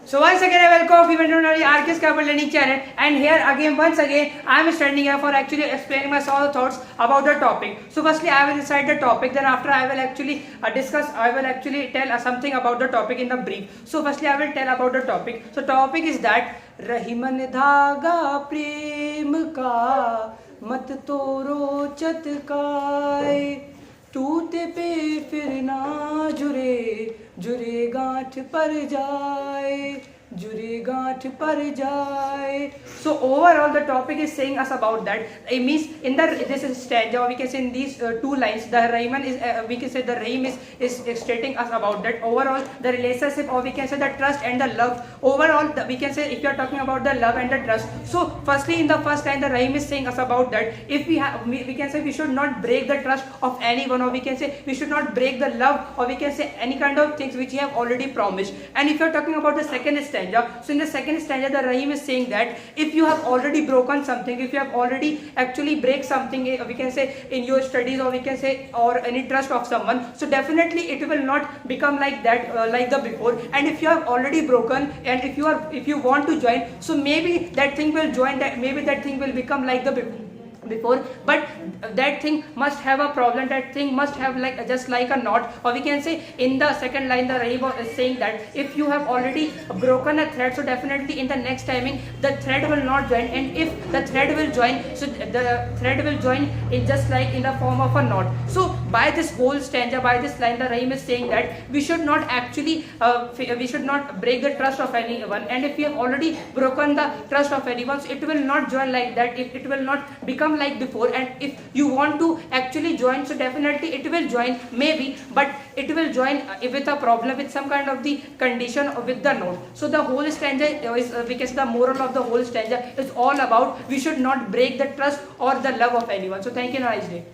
So once again I welcome you to the RK's Capital Learning channel, and here again once again I am standing here for actually explaining my thoughts about the topic. So firstly I will recite the topic, then after I will actually tell something about the topic in the brief. So firstly I will tell about the topic. So topic is that Rahiman धागा प्रेम का मत तोड़ो चटकाए, टूटे पे फिर ना जुड़े, जुड़े गांठ पर जाए, जुड़े गांठ पर जाए. So overall the topic is saying us about that. It means in this stanza, or we can say in these two lines, the Rahman is we can say the Rahim is stating us about that. Overall the relationship, or we can say the trust and the love. Overall we can say if you are talking about the love and the trust. So firstly in the first line the Rahim is saying us about that. If we can say we should not break the trust of anyone, or we can say we should not break the love, or we can say any kind of things which we have already promised. And if you are talking about the second stanza, so in the second stanza the Rahim is saying that if you have already broken something, if you have already actually break something, we can say in your studies, or we can say or any trust of someone, so definitely it will not become like that like the before. And if you have already broken, and if you want to join, so maybe that thing will join, that maybe that thing will become like the before, but that thing must have a problem, that thing must have like just like a knot. Or we can say in the second line the Rahim is saying that if you have already broken a thread, so definitely in the next timing the thread will not join, and if the thread will join, so the thread will join in just like in the form of a knot. So by this whole stanza, by this line, the Rahim is saying that we should not actually we should not break the trust of anyone, and if we have already broken the trust of anyone, so it will not join like that, if it will not become like before. And if you want to actually join, so definitely it will join maybe, but it will join with a problem, with some kind of the condition, or with the note. So the whole stanza is because the moral of the whole stanza is all about we should not break the trust or the love of anyone. So thank you, nice day.